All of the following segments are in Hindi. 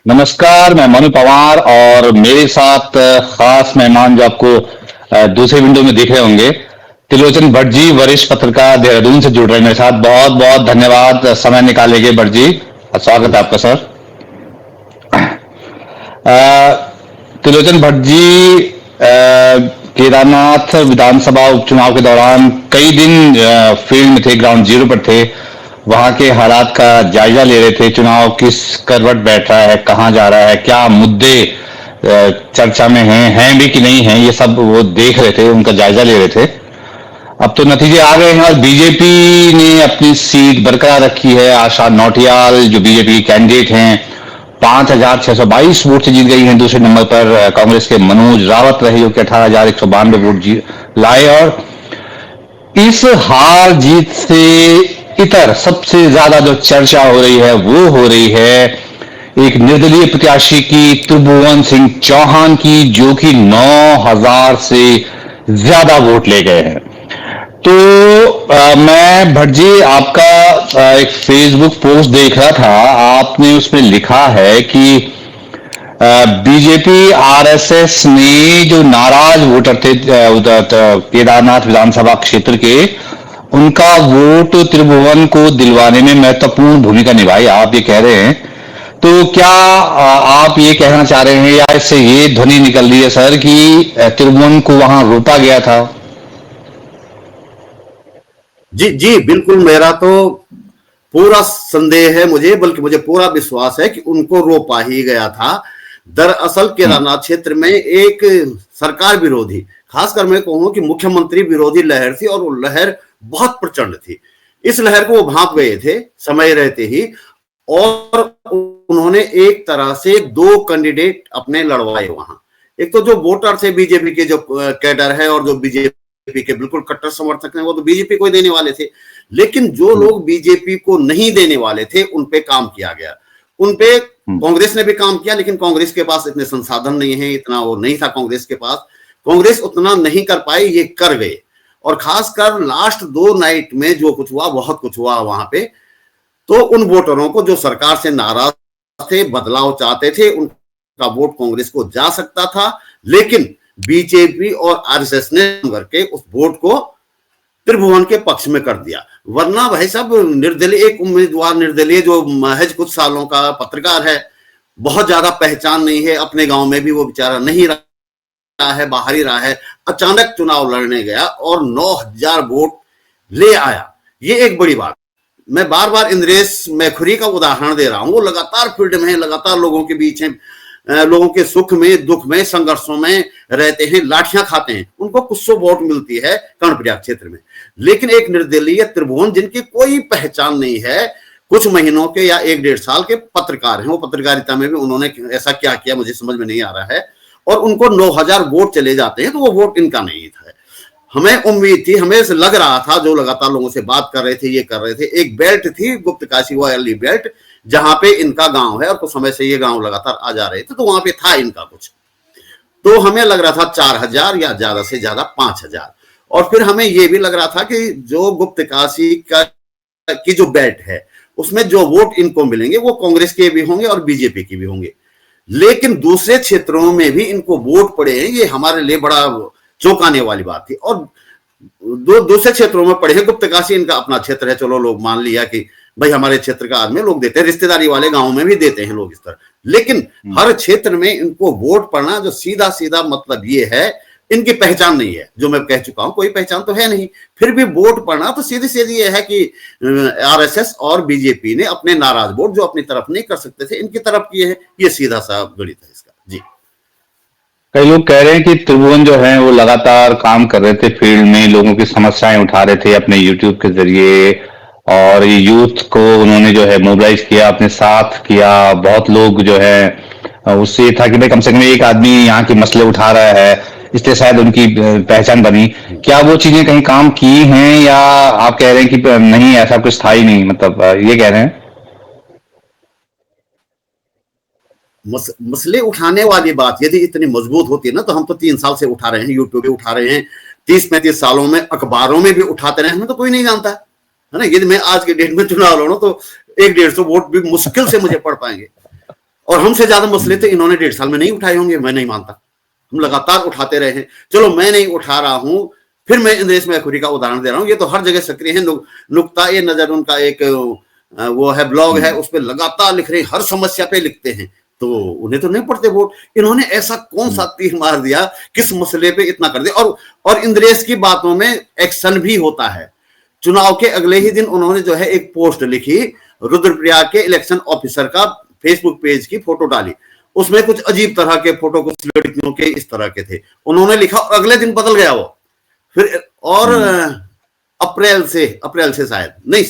नमस्कार, मैं मनु पवार और मेरे साथ खास मेहमान जो आपको दूसरे विंडो में दिख रहे होंगे, त्रिलोचन भट्ट जी, वरिष्ठ पत्रकार देहरादून से जुड़ रहे हैं मेरे साथ। बहुत बहुत धन्यवाद समय निकालेंगे भट्ट जी। स्वागत है आपका सर। त्रिलोचन भट्ट जी केदारनाथ विधानसभा उपचुनाव के दौरान कई दिन फील्ड में थे, ग्राउंड जीरो पर थे। वहां के हालात का जायजा ले रहे थे, चुनाव किस करवट बैठ रहा है, कहां जा रहा है, क्या मुद्दे चर्चा में हैं भी कि नहीं हैं, ये सब वो देख रहे थे, उनका जायजा ले रहे थे। अब तो नतीजे आ गए हैं और बीजेपी ने अपनी सीट बरकरार रखी है। आशा नौटियाल जो बीजेपी कैंडिडेट हैं 5,622 वोट से जीत गई हैं। दूसरे नंबर पर कांग्रेस के मनोज रावत रहे जो कि 18,192 वोट लाए। और इस हार जीत से इतर सबसे ज्यादा जो चर्चा हो रही है वो हो रही है एक निर्दलीय प्रत्याशी की, त्रिभुवन सिंह चौहान की, जो कि 9,000 से ज्यादा वोट ले गए हैं। तो मैं भट्ट जी आपका एक फेसबुक पोस्ट देख रहा था, आपने उसमें लिखा है कि बीजेपी आरएसएस ने जो नाराज वोटर थे केदारनाथ विधानसभा क्षेत्र के, उनका वोट त्रिभुवन को दिलवाने में महत्वपूर्ण भूमिका निभाई, आप ये कह रहे हैं। तो क्या आप ये कहना चाह रहे हैं या इससे ये ध्वनि निकल रही है सर कि त्रिभुवन को वहां रोका गया था? जी जी बिल्कुल, मेरा तो पूरा संदेह है मुझे, बल्कि मुझे पूरा विश्वास है कि उनको रोका ही गया था। दरअसल केदारनाथ क्षेत्र में एक सरकार विरोधी, खासकर मैं कहूं कि मुख्यमंत्री विरोधी लहर थी और वो लहर बहुत प्रचंड थी। इस लहर को वो भांप गए थे समय रहते ही, और उन्होंने एक तरह से 2 कैंडिडेट अपने लड़वाए वहां। एक तो जो वोटर थे बीजेपी के, जो कैडर है और जो बीजेपी के बिल्कुल कट्टर समर्थक हैं, वो तो बीजेपी को ही देने वाले थे। लेकिन जो लोग बीजेपी को नहीं देने वाले थे उन पे काम किया गया। उन पे कांग्रेस ने भी काम किया, लेकिन कांग्रेस के पास इतने संसाधन नहीं है, इतना वो नहीं था कांग्रेस के पास। कांग्रेस उतना नहीं कर पाई, ये कर गए। और खासकर लास्ट 2 नाइट में जो कुछ हुआ, बहुत कुछ हुआ वहां पे। तो उन वोटरों को जो सरकार से नाराज थे, बदलाव चाहते थे, उनका वोट कांग्रेस को जा सकता था, लेकिन बीजेपी और आरएसएस ने करके उस वोट को त्रिभुवन के पक्ष में कर दिया। वरना भाई साहब, निर्दलीय एक उम्मीदवार, निर्दलीय जो महज कुछ सालों का पत्रकार है, बहुत ज्यादा पहचान नहीं है, अपने गांव में भी वो बेचारा नहीं रहा है, बाहर ही रहा है, अचानक चुनाव लड़ने गया और 9,000 वोट ले आया। ये एक बड़ी बात। मैं बार बार इंद्रेश मैखुरी का उदाहरण दे रहा हूं, वो लगातार फील्ड में है, लगातार लोगों के बीच है, लोगों के सुख में, दुख में, संघर्षों में रहते हैं, लाठियां खाते हैं, उनको कुछ सौ वोट मिलती है कर्णप्रयाग क्षेत्र में। लेकिन एक निर्दलीय त्रिभुवन, जिनकी कोई पहचान नहीं है, कुछ महीनों के या 1-1.5 साल के पत्रकार हैं, वो पत्रकारिता में भी उन्होंने ऐसा क्या किया मुझे समझ में नहीं आ रहा है, और उनको 9,000 वोट चले जाते हैं, तो वो वोट इनका नहीं था। हमें उम्मीद थी, हमें लग रहा था, जो लगातार लोगों से बात कर रहे थे, ये कर रहे थे, एक बेल्ट थी गुप्त काशी वाली बेल्ट, जहां पे इनका गांव है और कुछ समय से ये गांव लगातार आ जा रहे थे, तो वहां पे था इनका कुछ। तो हमें लग रहा था 4,000 या ज्यादा से ज्यादा 5,000। और फिर हमें ये भी लग रहा था कि जो गुप्त काशी की जो बेल्ट है, उसमें जो वोट इनको मिलेंगे वो कांग्रेस के भी होंगे और बीजेपी के भी होंगे। लेकिन दूसरे क्षेत्रों में भी इनको वोट पड़े हैं, ये हमारे लिए बड़ा चौंकाने वाली बात थी। और दूसरे क्षेत्रों में पड़े हैं, गुप्त काशी इनका अपना क्षेत्र है, चलो लोग मान लिया कि भाई हमारे क्षेत्र का आदमी, लोग देते हैं, रिश्तेदारी वाले गांव में भी देते हैं लोग इस तरह। लेकिन हर क्षेत्र में इनको वोट पड़ना, जो सीधा सीधा मतलब ये है, इनकी पहचान नहीं है, जो मैं कह चुका हूं, कोई पहचान तो है नहीं, फिर भी वोट पड़ना तो सीधी सीधी ये है कि आरएसएस और बीजेपी ने अपने नाराज वोट, जो अपनी तरफ नहीं कर सकते थे, इनकी तरफ किए हैं। ये सीधा सा गणित है इसका। जी, कई लोग कह रहे हैं कि त्रिभुवन जो है वो लगातार काम कर रहे थे फील्ड में, लोगों की समस्याएं उठा रहे थे अपने यूट्यूब के जरिए, और यूथ को उन्होंने जो है मोबिलाइज किया, अपने साथ किया। बहुत लोग जो है उससे ये था कि भाई कम से कम एक आदमी यहाँ के मसले उठा रहा है, इसलिए शायद उनकी पहचान बनी। क्या वो चीजें कहीं काम की हैं या आप कह रहे हैं कि नहीं, ऐसा कुछ था ही नहीं, मतलब ये कह रहे हैं? मसले उठाने वाली बात यदि इतनी मजबूत होती है ना, तो हम तो 3 साल से उठा रहे हैं, यूट्यूब पे उठा रहे हैं, 30-35 सालों में अखबारों में भी उठाते रहे, हमें तो कोई नहीं जानता है ना। यदि मैं आज के डेट में चुनाव लड़ूं तो 100-150 वोट भी मुश्किल से मुझे पड़ पाएंगे। और हमसे ज्यादा मसले तो इन्होंने 1.5 साल में नहीं उठाए होंगे, मैं नहीं मानता। हम लगातार उठाते रहे हैं। चलो मैं नहीं उठा रहा हूं, फिर मैं इंद्रेश मैखुरी का उदाहरण दे रहा हूं, ये तो हर जगह सक्रिय है। नुक्ता ए नजर उनका एक वो है, ब्लॉग है, उस पर लगातार लिख रहे हैं, हर समस्या पे लिखते हैं। तो उन्हें तो नहीं पड़ते वोट। इन्होंने ऐसा कौन सा तीर मार दिया, किस मसले पे इतना कर दिया। और इंद्रेश की बातों में एक्शन भी होता है। चुनाव के अगले ही दिन उन्होंने जो है एक पोस्ट लिखी, रुद्रप्रयाग के इलेक्शन ऑफिसर का फेसबुक पेज की फोटो डाली, उसमें कुछ अजीब तरह के फोटो, कुछ लड़कियों के इस तरह के थे, उन्होंने लिखा और अगले दिन बदल गया वो। फिर और अप्रैल से शायद नहीं,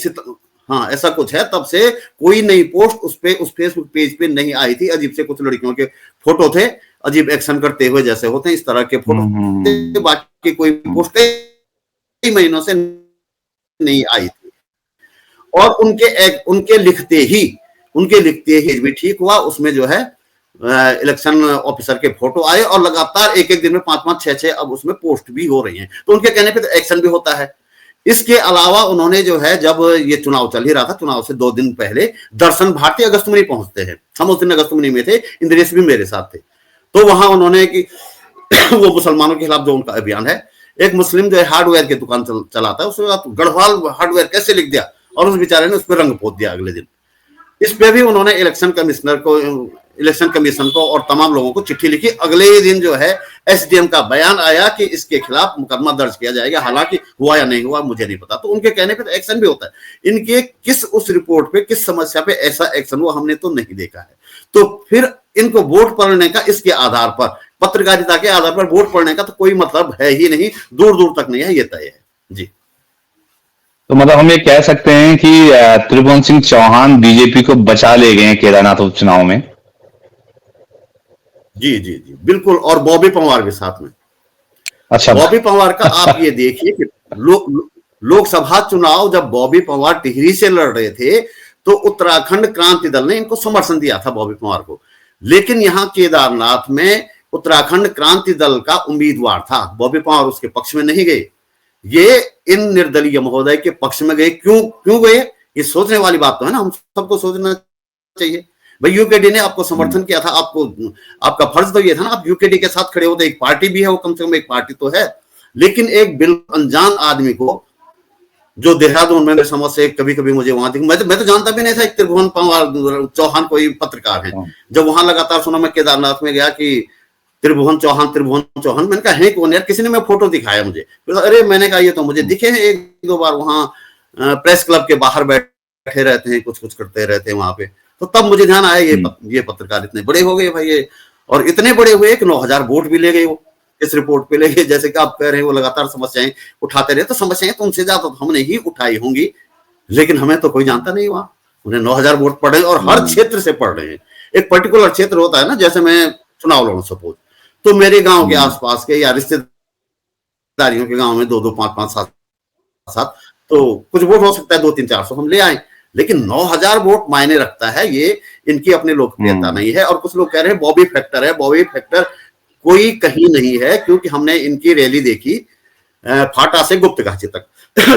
हाँ ऐसा कुछ है, तब से कोई नई पोस्ट उस फेसबुक पेज पे नहीं आई थी। अजीब से कुछ लड़कियों के फोटो थे, अजीब एक्शन करते हुए जैसे होते हैं इस तरह के फोटो। बाकी कोई पोस्ट कई महीनों से नहीं आई थी। और उनके लिखते ही भी ठीक हुआ, उसमें जो है इलेक्शन ऑफिसर के फोटो आए और लगातार एक दिन में 5-5, 6-6 अब उसमें पोस्ट भी हो रही हैं। तो उनके कहने पे तो एक्शन भी होता है। इसके अलावा उन्होंने जो है, जब ये चुनाव चल ही रहा था, चुनाव से 2 दिन पहले दर्शन भारती अगस्तमुनि पहुंचते हैं, हम उस दिन अगस्तमुनि में थे, इंद्रेश भी मेरे साथ थे। तो वहां उन्होंने कि वो मुसलमानों के खिलाफ जो उनका अभियान है, एक मुस्लिम जो है हार्डवेयर की दुकान चलाता है, उसमें गढ़वाल हार्डवेयर कैसे लिख दिया और उस बेचारे ने उस पर रंग पोत दिया अगले दिन। इस पे भी उन्होंने इलेक्शन कमीशन को और तमाम लोगों को चिट्ठी लिखी। अगले ही दिन जो है एसडीएम का बयान आया कि इसके खिलाफ मुकदमा दर्ज किया जाएगा, हालांकि हुआ या नहीं हुआ मुझे नहीं पता। तो उनके कहने पे तो एक्शन भी होता है। इनके किस उस रिपोर्ट पे, किस समस्या पे ऐसा एक्शन हुआ हमने तो नहीं देखा है। तो फिर इनको वोट पड़ने का, इसके आधार पर, पत्रकारिता के आधार पर वोट पड़ने का तो कोई मतलब है ही नहीं, दूर दूर तक नहीं है, ये तय है जी। तो मतलब हम ये कह सकते हैं कि त्रिभुवन सिंह चौहान बीजेपी को बचा ले गए केदारनाथ उपचुनाव में। जी जी जी बिल्कुल। और बॉबी पंवार के साथ में। अच्छा, बॉबी पंवार का आप ये देखिए कि लोकसभा चुनाव जब बॉबी पंवार टिहरी से लड़ रहे थे, तो उत्तराखंड क्रांति दल ने इनको समर्थन दिया था, बॉबी पंवार को। लेकिन यहाँ केदारनाथ में उत्तराखंड क्रांति दल का उम्मीदवार था, बॉबी पंवार उसके पक्ष में नहीं गए, ये इन निर्दलीय महोदय के पक्ष में गए। क्यों गए, ये सोचने वाली बात तो है ना, हम सबको सोचना चाहिए। भाई यूकेडी ने आपको समर्थन किया था, आपका फर्ज तो ये था ना, आप यूकेडी के साथ खड़े होते। एक पार्टी भी है वो, कम से कम एक पार्टी तो है। लेकिन एक बिल्कुल अनजान आदमी को, जो देहरादून में समझ से कभी कभी मुझे वहां मैं तो जानता भी नहीं था त्रिभुवन पंवार चौहान कोई पत्रकार है। जब वहां लगातार सुना, मैं केदारनाथ में गया कि त्रिभुवन चौहान, मैंने कहा है कौन यार, किसी ने मैं फोटो दिखाया मुझे, अरे मैंने कहा ये तो मुझे दिखे हैं 1-2 बार, वहां प्रेस क्लब के बाहर बैठे रहते हैं, कुछ करते रहते हैं वहां पे। तो तब मुझे ध्यान आया ये पत्रकार इतने बड़े हो गए भाई ये, और इतने बड़े हुए कि 9000 वोट भी ले गए वो इस रिपोर्ट पे ले गए। जैसे कि आप कह रहे हैं वो लगातार समस्याएं उठाते रहे, तो समस्याएं तो उनसे ज्यादा तो हमने ही उठाई होंगी, लेकिन हमें तो कोई जानता नहीं वहां। उन्हें 9000 वोट पड़ रहे हैं और हर क्षेत्र से पड़ रहे हैं। एक पर्टिकुलर क्षेत्र होता है ना, जैसे मैं चुनाव लड़ूं सपोज, तो मेरे गांव के आसपास के या रिश्तेदारियों के गांव में 2-2, 5-5, 7-7 तो कुछ वोट हो सकता है, 200-300-400 हम ले आए। लेकिन 9000 वोट मायने रखता है, ये इनकी अपनी लोकप्रियता नहीं है। और कुछ लोग कह रहे हैं बॉबी फैक्टर है, बॉबी फैक्टर कोई कहीं नहीं है, क्योंकि हमने इनकी रैली देखी फाटा से गुप्तगाछी तक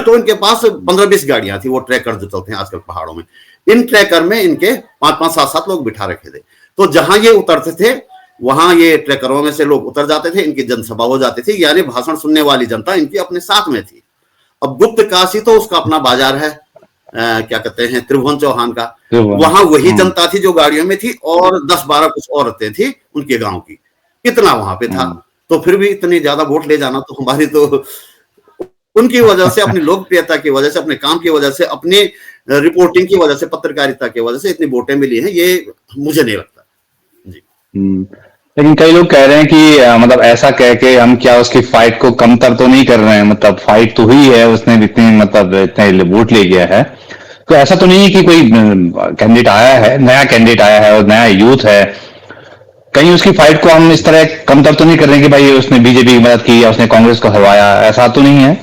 तो इनके पास 15-20 गाड़ियां थी, वो ट्रैकर जो चलते हैं आजकल पहाड़ों में। इन ट्रैकर में इनके 5-5, 7-7 लोग बिठा रखे थे। तो जहां ये उतरते थे वहां ये ट्रैकरों में से लोग उतर जाते थे, इनकी जनसभा हो जाती थी, यानी भाषण सुनने वाली जनता इनकी अपने साथ में थी। अब गुप्त काशी तो उसका अपना बाजार है, क्या कहते हैं, त्रिभुवन चौहान का। वहां वही जनता थी जो गाड़ियों में थी, और 10-12 कुछ औरतें थी उनके गांव की, इतना वहां पे था। तो फिर भी इतनी ज्यादा वोट ले जाना तो हमारी तो उनकी वजह से, अपनी लोकप्रियता की वजह से, अपने काम की वजह से, अपनी रिपोर्टिंग की वजह से, पत्रकारिता की वजह से इतनी वोटें मिली हैं, ये मुझे नहीं लगता जी। लेकिन कई लोग कह रहे हैं कि मतलब ऐसा कह के हम क्या उसकी फाइट को कमतर तो नहीं कर रहे हैं, मतलब फाइट तो हुई है, उसने इतनी मतलब इतने वोट ले गया है, तो ऐसा तो नहीं है कि कोई कैंडिडेट आया है, नया कैंडिडेट आया है और नया यूथ है, कहीं उसकी फाइट को हम इस तरह कमतर तो नहीं कर रहे हैं कि भाई उसने बीजेपी की मदद की या उसने कांग्रेस को हरवाया, ऐसा तो नहीं है?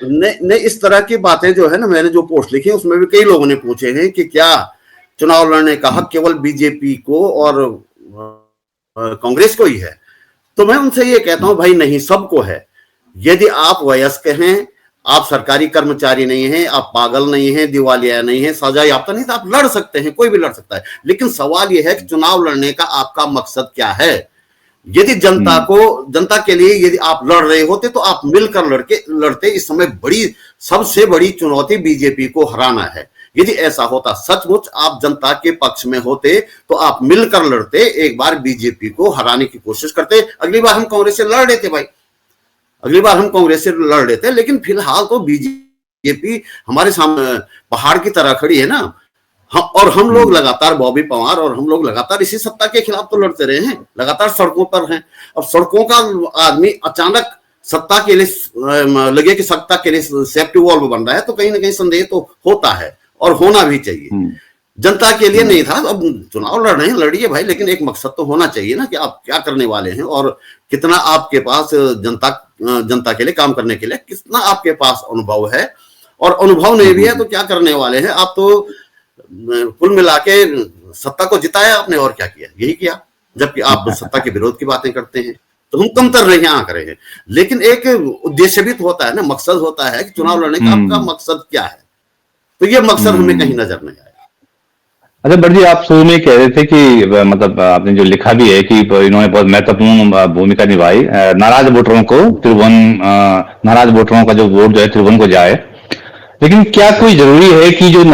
नहीं, इस तरह की बातें जो है ना, मैंने जो पोस्ट लिखी है उसमें भी कई लोगों ने पूछे हैं कि क्या चुनाव लड़ने का हक केवल बीजेपी को और कांग्रेस को ही है। तो मैं उनसे ये कहता हूं भाई नहीं, सबको है। यदि आप वयस्क हैं, आप सरकारी कर्मचारी नहीं हैं, आप पागल नहीं हैं, दिवालिया नहीं हैं, सजा याफ्ता नहीं, तो आप लड़ सकते हैं, कोई भी लड़ सकता है। लेकिन सवाल यह है कि चुनाव लड़ने का आपका मकसद क्या है। यदि जनता के लिए यदि आप लड़ रहे होते तो आप मिलकर लड़ते। इस समय सबसे बड़ी चुनौती बीजेपी को हराना है। यदि ऐसा होता, सचमुच आप जनता के पक्ष में होते, तो आप मिलकर लड़ते, एक बार बीजेपी को हराने की कोशिश करते। अगली बार हम कांग्रेस से लड़ लेते भाई, अगली बार हम कांग्रेस से लड़ लेते। लेकिन फिलहाल तो बीजेपी हमारे सामने पहाड़ की तरह खड़ी है ना। और हम लोग लगातार, बॉबी पवार और हम लोग लगातार इसी सत्ता के खिलाफ तो लड़ते रहे हैं, लगातार सड़कों पर हैं। अब सड़कों का आदमी अचानक सत्ता के लिए लगे कि सत्ता के लिए सेफ्टी वॉल्व बन रहा है, तो कहीं ना कहीं संदेह तो होता है और होना भी चाहिए। जनता के लिए नहीं था। अब चुनाव लड़ रहे हैं, लड़िए भाई, लेकिन एक मकसद तो होना चाहिए ना कि आप क्या करने वाले हैं और कितना आपके पास जनता के लिए काम करने के लिए कितना आपके पास अनुभव है। और अनुभव नहीं भी है तो क्या करने वाले हैं आप। तो कुल मिला के सत्ता को जिताया आपने और क्या किया, यही किया। जबकि आप सत्ता के विरोध की बातें करते हैं तो हम कमतर रहे यहाँ कर रहे हैं। लेकिन एक उद्देश्य भी तो होता है ना, मकसद होता है कि चुनाव लड़ने का आपका मकसद क्या है। तो ये मकसद हमें कहीं नजर नहीं आया। अच्छा भट्ट जी, आप शुरू में कह रहे थे कि मतलब आपने जो लिखा भी है कि इन्होंने बहुत महत्वपूर्ण भूमिका निभाई, नाराज वोटरों का जो वोट जो है त्रिभुवन को जाए। लेकिन क्या कोई जरूरी है कि जो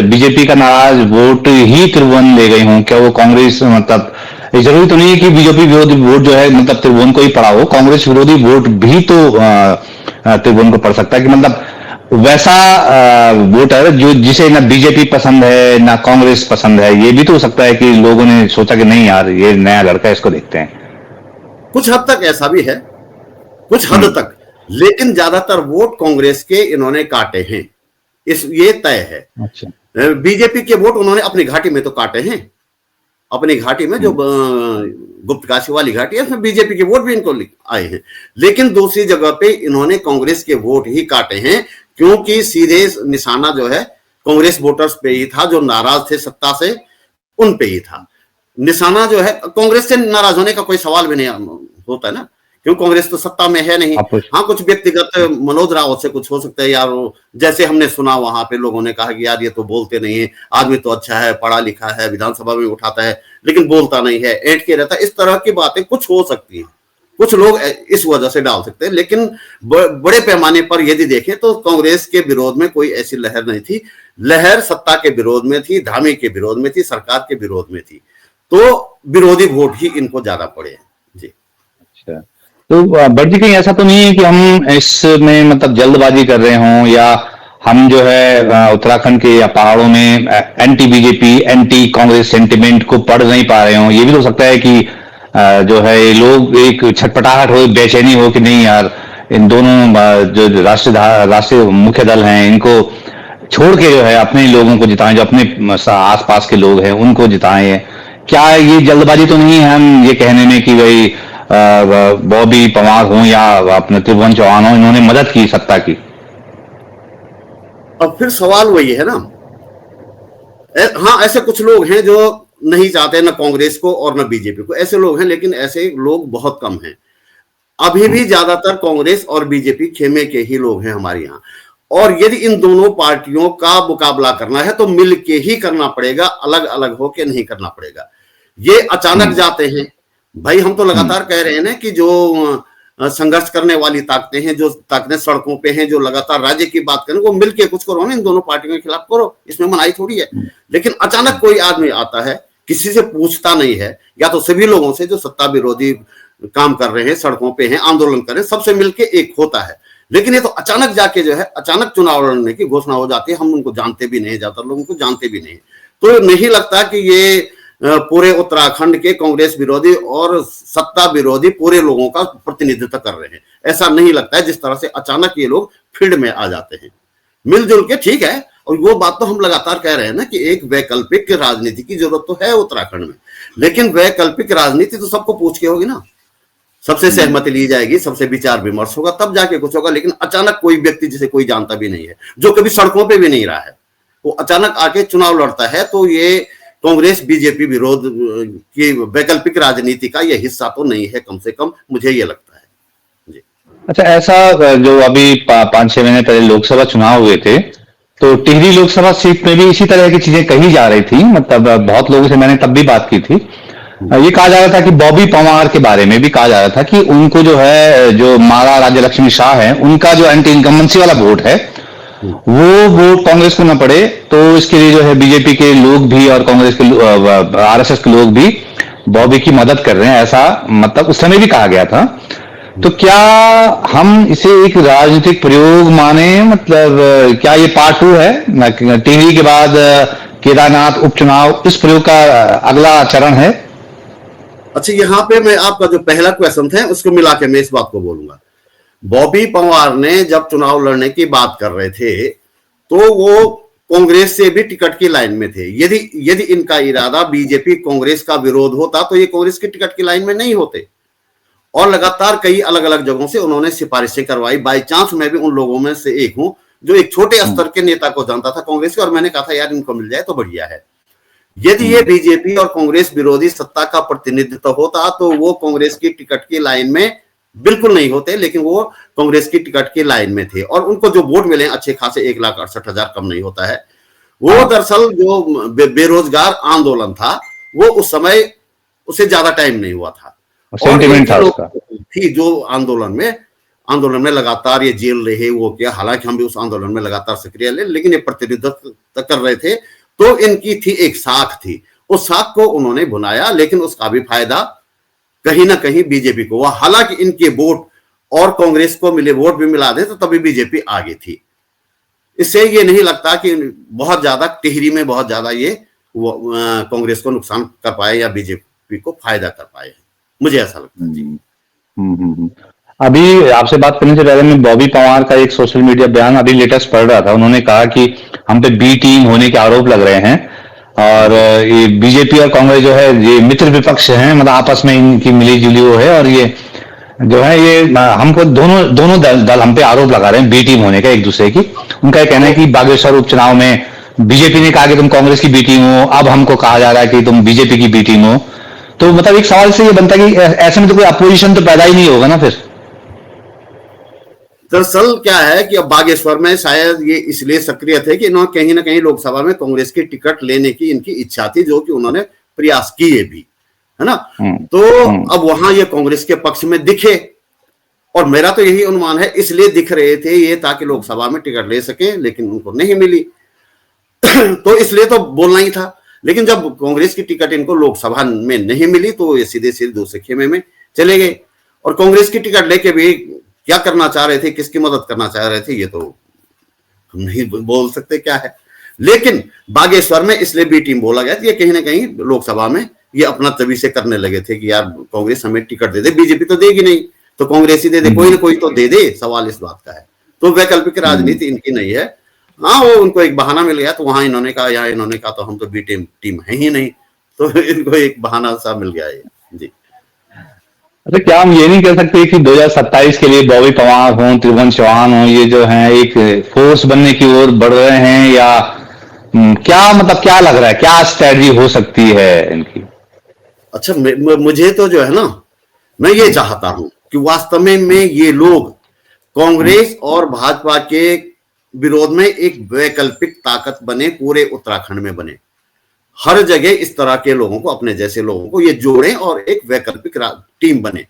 बीजेपी का नाराज वोट ही त्रिभुवन ले गए हों? क्या वो कांग्रेस, मतलब जरूरी तो नहीं है कि बीजेपी विरोधी वोट जो है मतलब त्रिभुवन को ही पड़ा हो, कांग्रेस विरोधी वोट भी तो त्रिभुवन को पड़ सकता है। कि मतलब वैसा वोटर जो जिसे ना बीजेपी पसंद है ना कांग्रेस पसंद है, ये भी तो हो सकता है कि लोगों ने सोचा कि नहीं यार ये नया लड़का है, इसको देखते हैं। कुछ हद तक ऐसा भी है, कुछ हद तक। लेकिन ज्यादातर वोट कांग्रेस के इन्होंने काटे हैं, ये तय है। अच्छा। बीजेपी के वोट उन्होंने अपनी घाटी में तो काटे हैं। अपनी घाटी में जो गुप्तकाशी वाली घाटी है उसमें बीजेपी के वोट भी इनको आए हैं। लेकिन दूसरी जगह पे इन्होंने कांग्रेस के वोट ही काटे हैं, क्योंकि सीधे निशाना जो है कांग्रेस वोटर्स पे ही था, जो नाराज थे सत्ता से उन पे ही था निशाना। जो है कांग्रेस से नाराज होने का कोई सवाल भी नहीं होता है ना, क्यों, कांग्रेस तो सत्ता में है नहीं। हाँ, कुछ व्यक्तिगत मनोज रावत से कुछ हो सकता है यार, जैसे हमने सुना वहां पे लोगों ने कहा कि यार ये तो बोलते नहीं है, आदमी तो अच्छा है, पढ़ा लिखा है, विधानसभा में उठाता है लेकिन बोलता नहीं है, ऐंठ के रहता है। इस तरह की बातें कुछ हो सकती हैं, कुछ लोग इस वजह से डाल सकते हैं। लेकिन बड़े पैमाने पर यदि देखें तो कांग्रेस के विरोध में कोई ऐसी लहर नहीं थी। लहर सत्ता के विरोध में थी, धामी के विरोध में थी, सरकार के विरोध में थी। तो विरोधी वोट ही इनको ज्यादा पड़े हैं जी। अच्छा, तो भट्ट जी कहीं ऐसा तो नहीं है कि हम इसमें मतलब जल्दबाजी कर रहे हों, या हम जो है उत्तराखंड के या पहाड़ों में anti BJP anti Congress sentiment को पढ़ नहीं पा रहे हों? ये भी हो सकता है कि जो है लोग एक छटपटाहट हो, बेचैनी हो कि नहीं यार इन दोनों जो राष्ट्रीय मुख्य दल हैं इनको छोड़ के जो है अपने लोगों को जिताएं, जो अपने आसपास के लोग हैं उनको जिताएं। क्या ये जल्दबाजी तो नहीं है हम ये कहने में कि भाई बॉबी पवार हो या अपने त्रिभुवन चौहान हो, इन्होंने मदद की सत्ता की? अब फिर सवाल वही है ना। हाँ, ऐसे कुछ लोग हैं जो नहीं चाहते ना कांग्रेस को और ना बीजेपी को, ऐसे लोग हैं। लेकिन ऐसे लोग बहुत कम हैं। अभी भी ज्यादातर कांग्रेस और बीजेपी खेमे के ही लोग हैं हमारे यहाँ। और यदि इन दोनों पार्टियों का मुकाबला करना है तो मिल के ही करना पड़ेगा, अलग अलग होके नहीं करना पड़ेगा। ये अचानक जाते हैं भाई। हम तो लगातार कह रहे हैं ना कि जो संघर्ष करने वाली ताकतें हैं, जो ताकतें सड़कों पे हैं, जो लगातार राज्य की बात करें, वो मिलके कुछ करो ना, इन दोनों पार्टियों के खिलाफ करो, इसमें मनाही थोड़ी है। लेकिन अचानक कोई आदमी आता है, किसी से पूछता नहीं है, या तो सभी लोगों से जो सत्ता विरोधी काम कर रहे हैं, सड़कों पे हैं, आंदोलन कर रहे हैं, सबसे मिलके एक होता है। लेकिन ये तो अचानक जाके जो है अचानक चुनाव लड़ने की घोषणा हो जाती है। हम उनको जानते भी नहीं, ज्यादातर लोगों को जानते भी नहीं। तो नहीं लगता कि ये पूरे उत्तराखंड के कांग्रेस विरोधी और सत्ता विरोधी पूरे लोगों का प्रतिनिधित्व कर रहे हैं, ऐसा नहीं लगता है। जिस तरह से अचानक ये लोग फील्ड में आ जाते हैं मिलजुल के, ठीक है। और वो बात तो हम लगातार कह रहे हैं ना कि एक वैकल्पिक राजनीति की जरूरत तो है उत्तराखंड में। लेकिन वैकल्पिक राजनीति तो सबको पूछ के होगी ना, सबसे सहमति ली जाएगी, सबसे विचार विमर्श होगा, तब जाके कुछ होगा। लेकिन अचानक कोई व्यक्ति जिसे कोई जानता भी नहीं है, जो कभी सड़कों पे भी नहीं रहा है, वो अचानक आके चुनाव लड़ता है, तो ये कांग्रेस बीजेपी विरोध की वैकल्पिक राजनीति का ये हिस्सा तो नहीं है, कम से कम मुझे ये लगता है जी। अच्छा, ऐसा जो अभी 5-6 महीने पहले लोकसभा चुनाव हुए थे, तो टिहरी लोकसभा सीट में भी इसी तरह की चीजें कही जा रही थी। मतलब बहुत लोगों से मैंने तब भी बात की थी। ये कहा जा रहा था कि बॉबी पंवार के बारे में भी कहा जा रहा था कि उनको जो है, जो माला राज्य लक्ष्मी शाह है, उनका जो एंटी इनकम्बेंसी वाला वोट है, वो वोट कांग्रेस को न पड़े। तो इसके लिए जो है बीजेपी के लोग भी और कांग्रेस के आरएसएस के लोग भी बॉबी की मदद कर रहे हैं, ऐसा मतलब उस समय भी कहा गया था। तो क्या हम इसे एक राजनीतिक प्रयोग माने? मतलब क्या ये पार्ट 2 है? टिहरी के बाद केदारनाथ उपचुनाव, इस प्रयोग का अगला चरण है? अच्छा, यहाँ पे मैं आपका जो पहला क्वेश्चन था उसको मिला के मैं इस बात को बोलूंगा। बॉबी पंवार ने जब चुनाव लड़ने की बात कर रहे थे तो वो कांग्रेस से भी टिकट की लाइन में थे। यदि यदि इनका इरादा बीजेपी कांग्रेस का विरोध होता तो ये कांग्रेस की टिकट की लाइन में नहीं होते। और लगातार कई अलग अलग जगहों से उन्होंने सिफारिशें करवाई। बाई चांस मैं भी उन लोगों में से एक हूं जो एक छोटे स्तर के नेता को जानता था कांग्रेस के, और मैंने कहा था यार इनको मिल जाए तो बढ़िया है। यदि ये बीजेपी और कांग्रेस विरोधी सत्ता का प्रतिनिधित्व होता तो वो कांग्रेस की टिकट की लाइन में बिल्कुल नहीं होते, लेकिन वो कांग्रेस की टिकट की लाइन में थे। और उनको जो वोट मिले अच्छे खासे 1,68,000 कम नहीं होता है। वो दरअसल जो बेरोजगार आंदोलन था वो उस समय उससे ज्यादा टाइम नहीं हुआ था। और सेंटिमेंट इनकी था लोग उसका। थी जो आंदोलन में लगातार ये जेल रहे, वो क्या, हालांकि हम भी उस आंदोलन में लगातार सक्रिय रहे, लेकिन ये प्रतिनिधित्व कर रहे थे। तो इनकी थी एक साख थी, उस साख को उन्होंने भुनाया, लेकिन उसका भी फायदा कहीं ना कहीं बीजेपी को हुआ। हालांकि इनके वोट और कांग्रेस को मिले वोट भी मिला दे तो तभी बीजेपी आगे थी। इससे ये नहीं लगता कि बहुत ज्यादा टिहरी में बहुत ज्यादा ये कांग्रेस को नुकसान कर पाए या बीजेपी को फायदा कर पाए। मुझे ऐसा लगता है जी। अभी आपसे बात करने से पहले मैं बॉबी पंवार का एक सोशल मीडिया बयान अभी लेटेस्ट पढ़ रहा था। उन्होंने कहा कि हम पे बी टीम होने के आरोप लग रहे हैं, और ये बीजेपी और कांग्रेस जो है ये मित्र विपक्ष हैं, मतलब आपस में इनकी मिली जुली वो है। और ये जो है ये हमको दोनों दोनों दल हम पे आरोप लगा रहे हैं बी टीम होने का एक दूसरे की। उनका ये कहना है कि बागेश्वर उपचुनाव में बीजेपी ने कहा कि तुम कांग्रेस की बी टीम हो, अब हमको कहा जा रहा है कि तुम बीजेपी की बी टीम हो। तो मतलब एक सवाल से ये बनता है कि ऐसे में तो कोई अपोजिशन तो पैदा ही नहीं होगा ना फिर। दरअसल क्या है कि अब बागेश्वर में शायद ये इसलिए सक्रिय थे कि इन्होंने कहीं ना कहीं लोकसभा में कांग्रेस की टिकट लेने की इनकी इच्छा थी, जो कि उन्होंने प्रयास किए भी, है ना। तो अब वहां ये कांग्रेस के पक्ष में दिखे, और मेरा तो यही अनुमान है इसलिए दिख रहे थे ये ताकि लोकसभा में टिकट ले सके, लेकिन उनको नहीं मिली। तो इसलिए तो बोलना ही था। लेकिन जब कांग्रेस की टिकट इनको लोकसभा में नहीं मिली तो ये सीधे सीधे दूसरे खेमे में चले गए। और कांग्रेस की टिकट लेके भी क्या करना चाह रहे थे, किसकी मदद करना चाह रहे थे, ये तो हम नहीं बोल सकते क्या है। लेकिन बागेश्वर में इसलिए बी टीम बोला गया, ये कहीं ना कहीं लोकसभा में ये अपना तभी से करने लगे थे कि यार कांग्रेस हमें टिकट दे दे, बीजेपी तो देगी नहीं तो कांग्रेस ही दे दे, कोई ना कोई तो दे दे। सवाल इस बात का है। तो वैकल्पिक राजनीति इनकी नहीं है। हाँ, वो उनको एक बहाना मिल गया तो वहां इन्होंने कहा, या इन्होंने कहा तो हम तो बी टीम है ही नहीं, तो इनको एक बहाना सा मिल गया है जी। अच्छा, क्या हम ये नहीं कह सकते कि 2027 के लिए बॉबी पंवार हो, त्रिभुवन चौहान हो, ये जो है एक फोर्स बनने की ओर बढ़ रहे हैं, या क्या मतलब क्या लग रहा है, क्या स्ट्रेटजी हो सकती है इनकी? अच्छा, मुझे तो जो है ना, मैं ये चाहता हूं कि वास्तव में ये लोग कांग्रेस और भाजपा के विरोध में एक वैकल्पिक ताकत बने, पूरे उत्तराखंड में बने। हर जगह इस तरह के लोगों को, अपने जैसे लोगों को ये जोड़ें और एक वैकल्पिक टीम बने।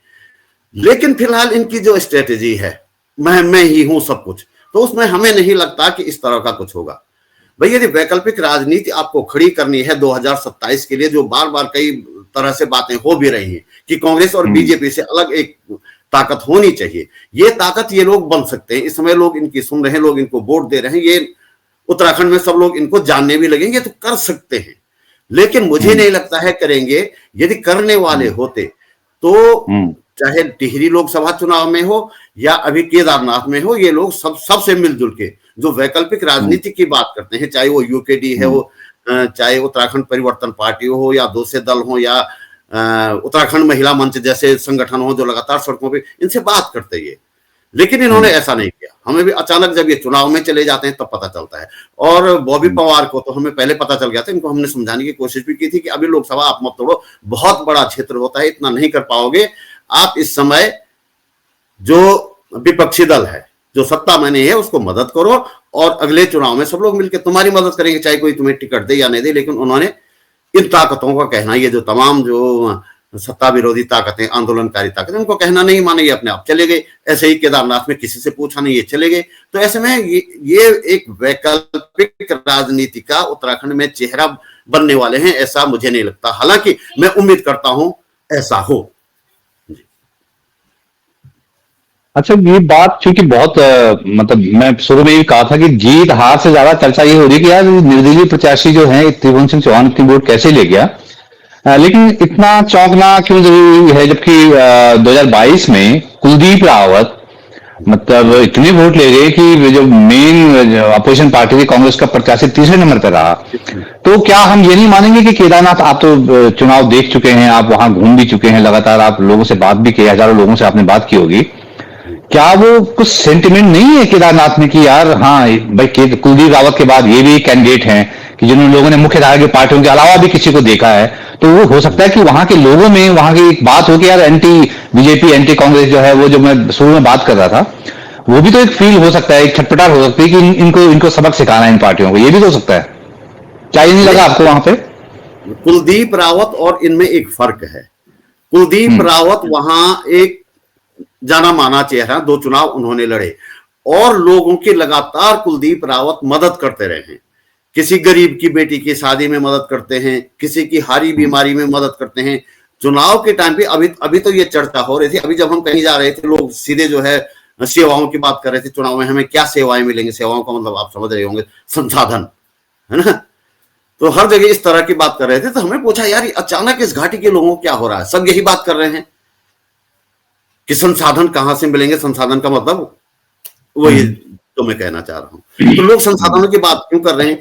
लेकिन फिलहाल इनकी जो स्ट्रेटेजी है, मैं ही हूं सब कुछ, तो उसमें हमें नहीं लगता कि इस तरह का कुछ होगा। भाई यदि वैकल्पिक राजनीति आपको खड़ी करनी है 2027 के लिए, जो बार बार कई तरह से बातें हो भी रही हैं कि कांग्रेस और बीजेपी से अलग एक ताकत होनी चाहिए, ये ताकत ये लोग बन सकते हैं। इस समय लोग इनकी सुन रहे हैं, लोग इनको वोट दे रहे हैं, ये उत्तराखंड में सब लोग इनको जानने भी लगेंगे, तो कर सकते हैं। लेकिन मुझे नहीं लगता है करेंगे। यदि करने वाले होते तो चाहे टिहरी लोकसभा चुनाव में हो या अभी केदारनाथ में हो, ये लोग सबसे मिलजुल के जो वैकल्पिक राजनीति की बात करते हैं, चाहे वो यूकेडी है, वो चाहे उत्तराखंड परिवर्तन पार्टी हो, या दूसरे दल हो, या उत्तराखंड महिला मंच जैसे संगठन हो जो लगातार सड़कों पे इनसे बात करते हैं। लेकिन इन्होंने ऐसा नहीं किया। हमें भी अचानक जब ये चुनाव में चले जाते हैं तब पता चलता है। और बॉबी पंवार को तो हमें पहले पता चल गया था। इनको हमने समझाने की कोशिश भी की थी कि अभी लोकसभा आप मत तोड़ो, बहुत बड़ा क्षेत्र होता है, इतना नहीं कर पाओगे आप। इस समय जो विपक्षी दल है, जो सत्ता में नहीं है, उसको मदद करो और अगले चुनाव में सब लोग मिलकर तुम्हारी मदद करेंगे, चाहे कोई तुम्हें टिकट दे या नहीं दे। लेकिन उन्होंने इन ताकतों का कहना, ये जो तमाम जो सत्ता विरोधी ताकतें, आंदोलनकारी ताकतें, उनको कहना नहीं माने, ये अपने आप चले गए। ऐसे ही केदारनाथ में किसी से पूछा नहीं, ये चले गए। तो ऐसे में ये एक वैकल्पिक राजनीति का उत्तराखंड में चेहरा बनने वाले हैं, ऐसा मुझे नहीं लगता। हालांकि मैं उम्मीद करता हूं ऐसा हो। अच्छा, ये बात चूंकि बहुत मतलब मैं शुरू में ही कहा था कि जीत हार से ज्यादा चर्चा ये हो रही है कि यार निर्दलीय प्रत्याशी जो है त्रिभुवन सिंह चौहान इतनी वोट कैसे ले गया। लेकिन इतना चौंकना क्यों जरूरी है, जबकि 2022 में कुलदीप रावत मतलब इतने वोट ले गए कि जो मेन अपोजिशन पार्टी थी कांग्रेस का प्रत्याशी तीसरे नंबर पर रहा। तो क्या हम ये नहीं मानेंगे कि केदारनाथ, आप तो चुनाव देख चुके हैं, आप वहां घूम भी चुके हैं, लगातार आप लोगों से बात भी की, हजारों लोगों से आपने बात की होगी, क्या वो कुछ सेंटिमेंट नहीं है केदारनाथ में कि यार हाँ भाई कुलदीप रावत के बाद ये भी कैंडिडेट हैं कि जिन्होंने लोगों ने मुख्य धारा की पार्टियों के अलावा भी किसी को देखा है। तो वो हो सकता है कि वहां के लोगों में वहां की एक बात हो कि यार एंटी बीजेपी एंटी कांग्रेस जो है, वो जो मैं शुरू में बात कर रहा था, वो भी तो एक फील हो सकता है, एक छटपटाहट हो सकती है कि इनको सबक सिखाना है इन पार्टियों को। ये भी तो हो सकता है। क्या ये नहीं लगा आपको वहां पे? कुलदीप रावत और इनमें एक फर्क है। कुलदीप रावत वहां एक जाना माना चेहरा, 2 चुनाव उन्होंने लड़े और लोगों की लगातार कुलदीप रावत मदद करते रहे हैं। किसी गरीब की बेटी की शादी में मदद करते हैं, किसी की हारी बीमारी में मदद करते हैं। चुनाव के टाइम पे अभी तो ये चर्चा हो रही थी, अभी जब हम कहीं जा रहे थे लोग सीधे जो है सेवाओं की बात कर रहे थे। चुनाव में हमें क्या सेवाएं मिलेंगी, सेवाओं का मतलब आप समझ रहे होंगे, संसाधन, है ना। तो हर जगह इस तरह की बात कर रहे थे। तो हमने पूछा यार अचानक इस घाटी के लोगों को क्या हो रहा है। सब यही बात कर रहे हैं कि संसाधन कहां से मिलेंगे। संसाधन का मतलब वही तो मैं कहना चाह रहा हूं। तो लोग संसाधनों की बात क्यों कर रहे हैं?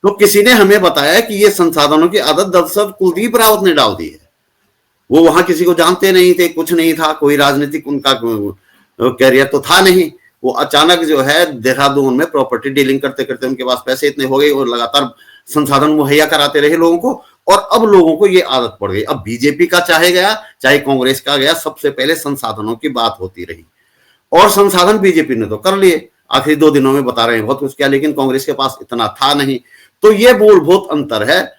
तो किसी ने हमें बताया कि ये संसाधनों की आदत दरअसल कुलदीप रावत ने डाल दी है। वो वहां किसी को जानते नहीं थे, कुछ नहीं था, कोई राजनीतिक उनका कैरियर तो था नहीं। वो अचानक जो है देहरादून में प्रॉपर्टी डीलिंग करते करते उनके पास पैसे इतने हो गए और लगातार संसाधन मुहैया कराते रहे लोगों को, और अब लोगों को ये आदत पड़ गई। अब बीजेपी का चाहे गया चाहे कांग्रेस का गया, सबसे पहले संसाधनों की बात होती रही और संसाधन बीजेपी ने तो कर लिए। आखिरी 2 दिनों में बता रहे हैं बहुत कुछ किया, लेकिन कांग्रेस के पास इतना था नहीं। तो ये मूलभूत अंतर है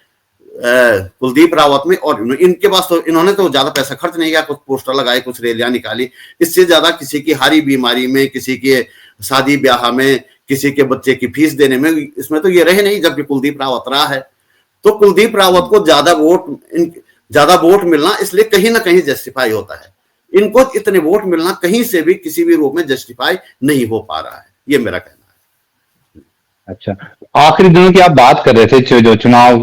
कुलदीप रावत में और इनके पास। तो इन्होंने तो ज्यादा पैसा खर्च नहीं किया, कुछ पोस्टर लगाए, कुछ रैलियां निकाली। इससे ज्यादा किसी की हारी बीमारी में, किसी के शादी ब्याह में, किसी के बच्चे की फीस देने में, इसमें तो ये रहे नहीं, जबकि कुलदीप रावत रहा है। तो कुलदीप रावत को ज्यादा वोट मिलना इसलिए कहीं ना कहीं जस्टिफाई होता है। इनको इतने वोट मिलना कहीं से भी किसी भी रूप में जस्टिफाई नहीं हो पा रहा है, ये मेरा कहना है। अच्छा, आखिरी दिनों की आप बात कर रहे थे, जो चुनाव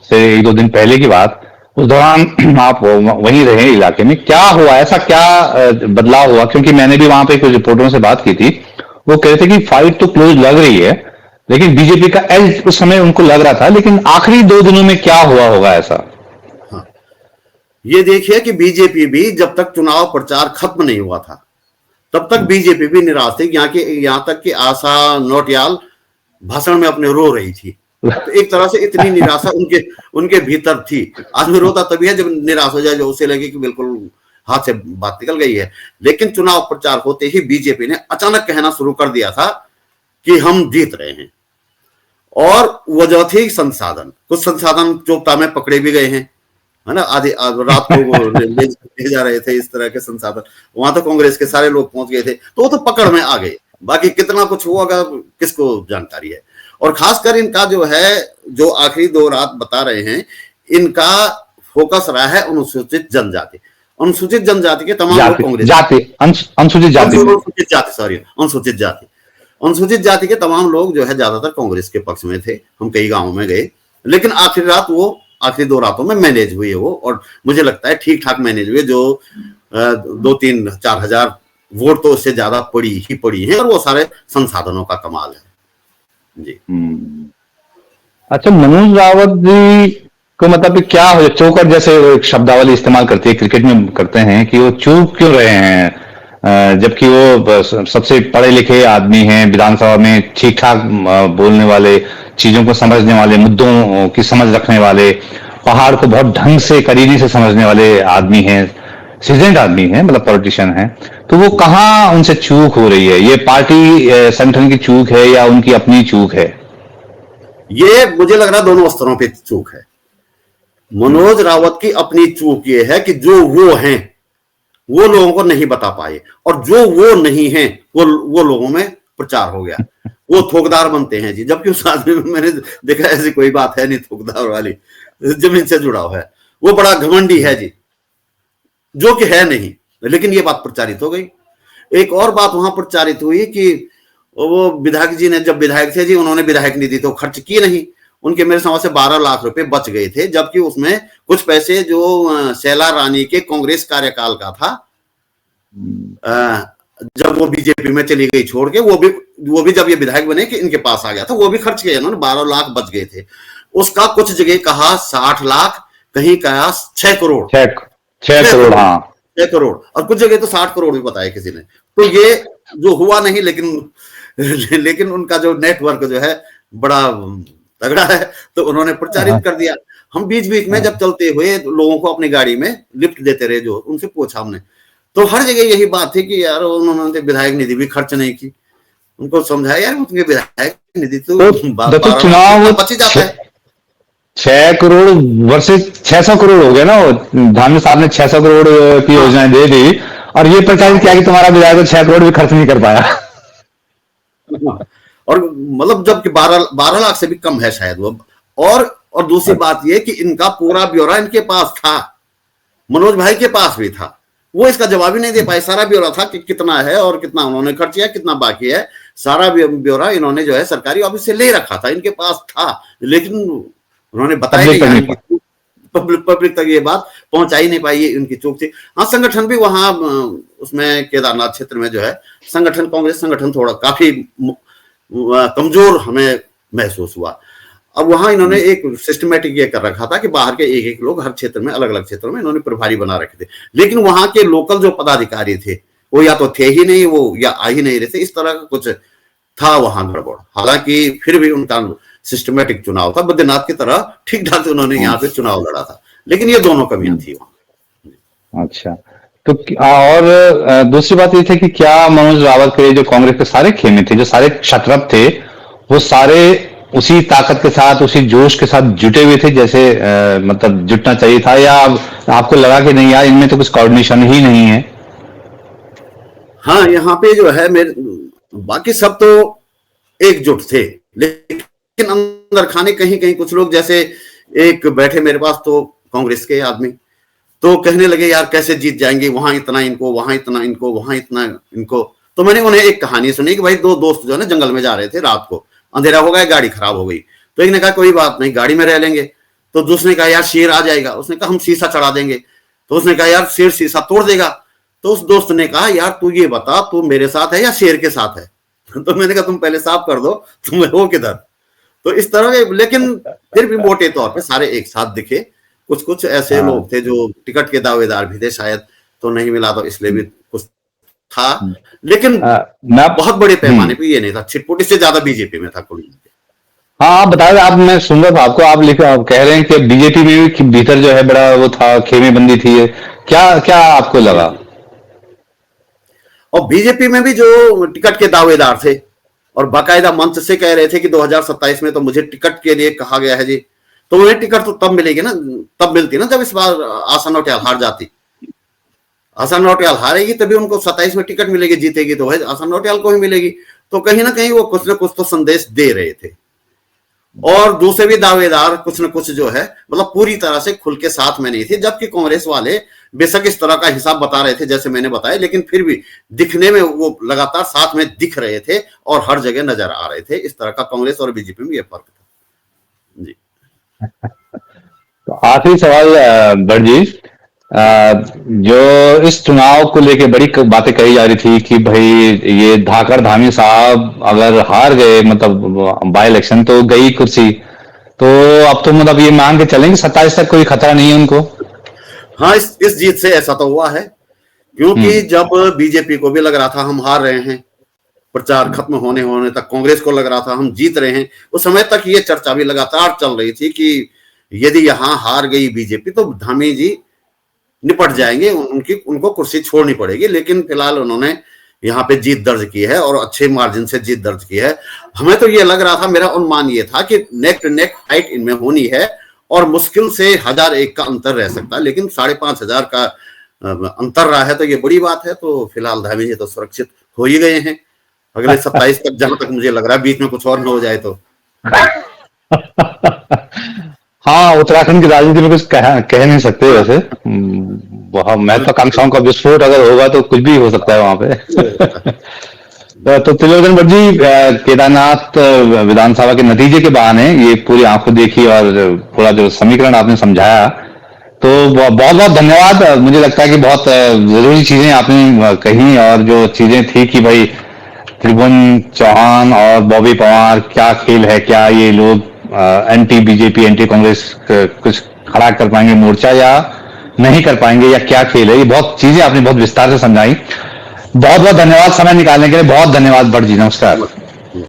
से 1-2 दिन पहले की बात, उस दौरान आप वहीं रहे इलाके में, क्या हुआ, ऐसा क्या बदलाव हुआ? क्योंकि मैंने भी वहां पे कुछ रिपोर्टरों से बात की थी, वो कह रहे थे कि फाइट तो क्लोज लग रही है, लेकिन बीजेपी का एज उस समय उनको लग रहा था। लेकिन आखिरी 2 दिनों में क्या हुआ होगा ऐसा? हाँ, ये देखिए कि बीजेपी भी जब तक चुनाव प्रचार खत्म नहीं हुआ था तब तक बीजेपी भी निराश थी। यहाँ तक कि आशा नौटियाल भाषण में अपने रो रही थी। तो एक तरह से इतनी निराशा उनके भीतर थी। आदमी रोता तभी है जब निराश हो जाए, जो उसे लगे कि बिल्कुल हाथ से बात निकल गई है। लेकिन चुनाव प्रचार होते ही बीजेपी ने अचानक कहना शुरू कर दिया था कि हम जीत रहे हैं, और वजह थी संसाधन। कुछ संसाधन चोपता में पकड़े भी गए हैं, है ना। आधी रात को ले जा रहे थे इस तरह के संसाधन। वहां तो कांग्रेस के सारे लोग पहुंच गए थे, तो वो तो पकड़ में आ गए। बाकी कितना कुछ हुआ किसको जानकारी है। और खासकर इनका जो है, जो आखिरी 2 रात बता रहे हैं, इनका फोकस रहा है अनुसूचित जनजाति। अनुसूचित जनजाति के तमाम लोग कांग्रेस अनुसूचित जाति के तमाम लोग जो है ज्यादातर कांग्रेस के पक्ष में थे। हम कई गांवों में गए, लेकिन आखिरी 2 रातों में मैनेज हुई है वो, और मुझे लगता है ठीक ठाक मैनेज हुए। जो 2-3-4 हजार वोट तो उससे ज्यादा पड़ी है, और वो सारे संसाधनों का कमाल है जी। अच्छा, मनोज रावत जी को मतलब क्या हो, चौकर जैसे एक शब्दावली इस्तेमाल करती है, क्रिकेट में करते हैं कि वो चूक क्यों रहे हैं, जबकि वो सबसे पढ़े लिखे आदमी हैं, विधानसभा में ठीक ठाक बोलने वाले, चीजों को समझने वाले, मुद्दों की समझ रखने वाले, पहाड़ को बहुत ढंग से करीबी से समझने वाले आदमी हैं, सीजनड आदमी है, मतलब पॉलिटिशियन है, तो वो कहाँ उनसे चूक हो रही है? ये पार्टी संगठन की चूक है या उनकी अपनी चूक है? ये मुझे लग रहा है दोनों स्तरों पे चूक है। मनोज रावत की अपनी चूक ये है कि जो वो हैं वो लोगों को नहीं बता पाए, और जो वो नहीं है वो लोगों में प्रचार हो गया, वो थोकदार बनते हैं जी। जबकि उस आदमी में मैंने देखा ऐसी कोई बात है नहीं थोकदार वाली, जमीन से जुड़ा हुआ है, वो बड़ा घमंडी है जी, जो कि है नहीं, लेकिन ये बात प्रचारित हो गई। एक और बात वहां प्रचारित हुई कि वो विधायक जी ने, जब विधायक थे जी, उन्होंने विधायक निधि तो खर्च की नहीं, उनके मेरे समझ से 12 लाख रुपए बच गए थे, जबकि उसमें कुछ पैसे जो शैला रानी के कांग्रेस कार्यकाल का था, जब वो बीजेपी में चली गई छोड़ के, वो भी जब ये विधायक बने कि इनके पास आ गया था, वो भी खर्च किया उन्होंने, 12 लाख बच गए थे। उसका कुछ जगह कहा 60 लाख, कहीं कहा 6 करोड़, 6 करोड़, हाँ 6 करोड़, और कुछ जगह तो 60 करोड़ भी बताया किसी ने। तो ये जो हुआ नहीं, लेकिन उनका जो नेटवर्क जो है बड़ा तगड़ा है, तो उन्होंने प्रचारित कर दिया। हम बीच बीच में जब चलते हुए लोगों को अपनी गाड़ी में लिफ्ट देते रहे, जो उनसे पूछा हमने, तो हर जगह यही बात थी कि यार उन्होंने विधायक निधि भी खर्च नहीं की। उनको समझाया यार उनके विधायक निधि तो देखो चुनाव बच ही जाता है। 6 करोड़ वर्सेस 600 करोड़ हो गया ना, धामी साहब ने 600 करोड़ की योजनाएं दे दी, और ये प्रचारित किया कि तुम्हारा विधायक तो 6 करोड़ भी खर्च नहीं कर पाया। और मतलब जबकि 12 लाख से भी कम है शायद वो। और दूसरी बात ये कि इनका पूरा ब्यौरा इनके पास था, मनोज भाई के पास भी था, वो इसका जवाब ही नहीं दे पाए। सारा ब्यौरा था कि कितना है और कितना उन्होंने खर्च किया, कितना बाकी है, सारा ब्यौरा इन्होंने जो है सरकारी ऑफिस से ले रखा था, इनके पास था, लेकिन उन्होंने बताया नहीं, पब्लिक तक ये बात पहुंचाई नहीं पाई, ये उनकी चूक थी। हाँ, संगठन भी वहां उसमें केदारनाथ क्षेत्र में जो है संगठन, कांग्रेस संगठन थोड़ा काफी कमजोर हमें महसूस हुआ। अब वहां इन्होंने एक सिस्टमेटिक ये कर रखा था कि बाहर के एक एक लोग हर क्षेत्र में, अलग अलग क्षेत्रों में इन्होंने प्रभारी बना रखे थे, लेकिन वहां के लोकल जो पदाधिकारी थे वो या तो थे ही नहीं, वो या आ ही नहीं रहे थे, इस तरह का कुछ था वहां गड़बड़। हालांकि फिर भी उनका सिस्टमेटिक चुनाव था, बद्रीनाथ की तरह ठीक ठाक से उन्होंने यहाँ पे चुनाव लड़ा था, लेकिन ये दोनों कमियां थी वहां। अच्छा, तो और दूसरी बात ये थी कि क्या मनोज रावत के जो कांग्रेस के सारे खेमे थे, जो सारे क्षत्रप थे, वो सारे उसी ताकत के साथ, उसी जोश के साथ जुटे हुए थे जैसे मतलब जुटना चाहिए था, या आपको लगा कि नहीं यार इनमें तो कुछ कोऑर्डिनेशन ही नहीं है? हाँ, यहाँ पे जो है मेरे बाकी सब तो एकजुट थे, लेकिन अंदर खाने कहीं कहीं कुछ लोग, जैसे एक बैठे मेरे पास तो कांग्रेस के आदमी, तो कहने लगे यार कैसे जीत जाएंगे, वहां इतना इनको, वहां इतना इनको, वहां इतना इनको। तो मैंने उन्हें एक कहानी सुनी कि भाई दो दोस्त जो है ना जंगल में जा रहे थे, रात को अंधेरा हो गया, गाड़ी खराब हो गई, तो एक ने कहा कोई बात नहीं, गाड़ी में रह लेंगे। तो दूसरे ने कहा यार शेर आ जाएगा, उसने कहा हम शीशा चढ़ा देंगे। तो उसने कहा यार शेर शीशा तोड़ देगा। तो उस दोस्त ने कहा यार तू ये बता, तू मेरे साथ है या शेर के साथ है? तो मैंने कहा तुम पहले साफ कर दो तुम हो किधर। तो इस तरह के, लेकिन फिर भी मोटे तौर पे सारे एक साथ दिखे। कुछ कुछ ऐसे लोग थे जो टिकट के दावेदार भी थे शायद, तो नहीं मिला तो इसलिए भी कुछ था, लेकिन बहुत बड़े पैमाने पे ये नहीं था, छिटपुट इससे ज्यादा बीजेपी में था कुल। हाँ, आप बताए, आप, मैं सुन रहा था आपको, आप कह रहे हैं कि बीजेपी में भी भीतर जो है बड़ा वो था, खेमेबंदी थी, क्या क्या आपको लगा? और बीजेपी में भी जो टिकट के दावेदार थे और बाकायदा मंच से कह रहे थे कि 2027 में तो मुझे टिकट के लिए कहा गया है जी, तो उन्हें टिकट तो तब मिलेगी ना, तब मिलती ना जब इस बार आशा नौटियाल हार जाती। आशा नौटियाल हारेगी तभी उनको 27 में टिकट मिलेगी, जीतेगी तो आशा नौटियाल को ही मिलेगी। तो कहीं ना कहीं वो कुछ ना कुछ तो संदेश दे रहे थे, और दूसरे भी दावेदार कुछ न कुछ जो है मतलब पूरी तरह से खुल के साथ में नहीं थे, जबकि कांग्रेस वाले बेशक इस तरह का हिसाब बता रहे थे जैसे मैंने बताया, लेकिन फिर भी दिखने में वो लगातार साथ में दिख रहे थे और हर जगह नजर आ रहे थे। इस तरह का कांग्रेस और बीजेपी में ये फर्क था जी। तो आखिरी सवाल भट्ट जी, जो इस चुनाव को लेके बड़ी बातें कही जा रही थी कि भाई ये धाकड़ धामी साहब अगर हार गए, मतलब बाय इलेक्शन, तो गई कुर्सी, तो अब तो मतलब ये मान के चलेंगे 27 तक कोई खतरा नहीं है उनको? हाँ, इस जीत से ऐसा तो हुआ है, क्योंकि जब बीजेपी को भी लग रहा था हम हार रहे हैं, प्रचार खत्म होने तक कांग्रेस को लग रहा था हम जीत रहे हैं, उस समय तक ये चर्चा भी लगातार चल रही थी कि यदि यहां हार गई बीजेपी तो धामी जी निपट जाएंगे, उनको कुर्सी छोड़नी पड़ेगी। लेकिन फिलहाल उन्होंने यहाँ पे जीत दर्ज की है और अच्छे मार्जिन से जीत दर्ज की है। हमें तो ये लग रहा था, मेरा अनुमान ये था कि नेक टू नेक फाइट इनमें होनी है और मुश्किल से 1001 का अंतर रह सकता है, लेकिन 5,500 का अंतर रहा है तो ये बड़ी बात है। तो फिलहाल धामी जी तो सुरक्षित हो ही गए हैं अगले 27 तक, जहां तक मुझे लग रहा है, बीच में कुछ और न हो जाए तो। हाँ, उत्तराखंड की राजनीति में कुछ कह नहीं सकते वैसे। वहाँ महत्वाकांक्षाओं का विस्फोट अगर होगा तो कुछ भी हो सकता है वहां पे। तो त्रिलोचन भट्ट जी, केदारनाथ विधानसभा के नतीजे के बहाने ये पूरी आंखों देखी और पूरा जो समीकरण आपने समझाया, तो बहुत बहुत धन्यवाद। मुझे लगता है कि बहुत जरूरी चीजें आपने कही, और जो चीजें थी कि भाई त्रिभुवन चौहान और बॉबी पवार, क्या खेल है, क्या ये लोग एंटी बीजेपी एंटी कांग्रेस कुछ खड़ा कर पाएंगे मोर्चा या नहीं कर पाएंगे, या क्या खेल है, ये बहुत चीजें आपने बहुत विस्तार से समझाई। बहुत बहुत धन्यवाद समय निकालने के लिए, बहुत धन्यवाद भट्ट जी, नमस्कार।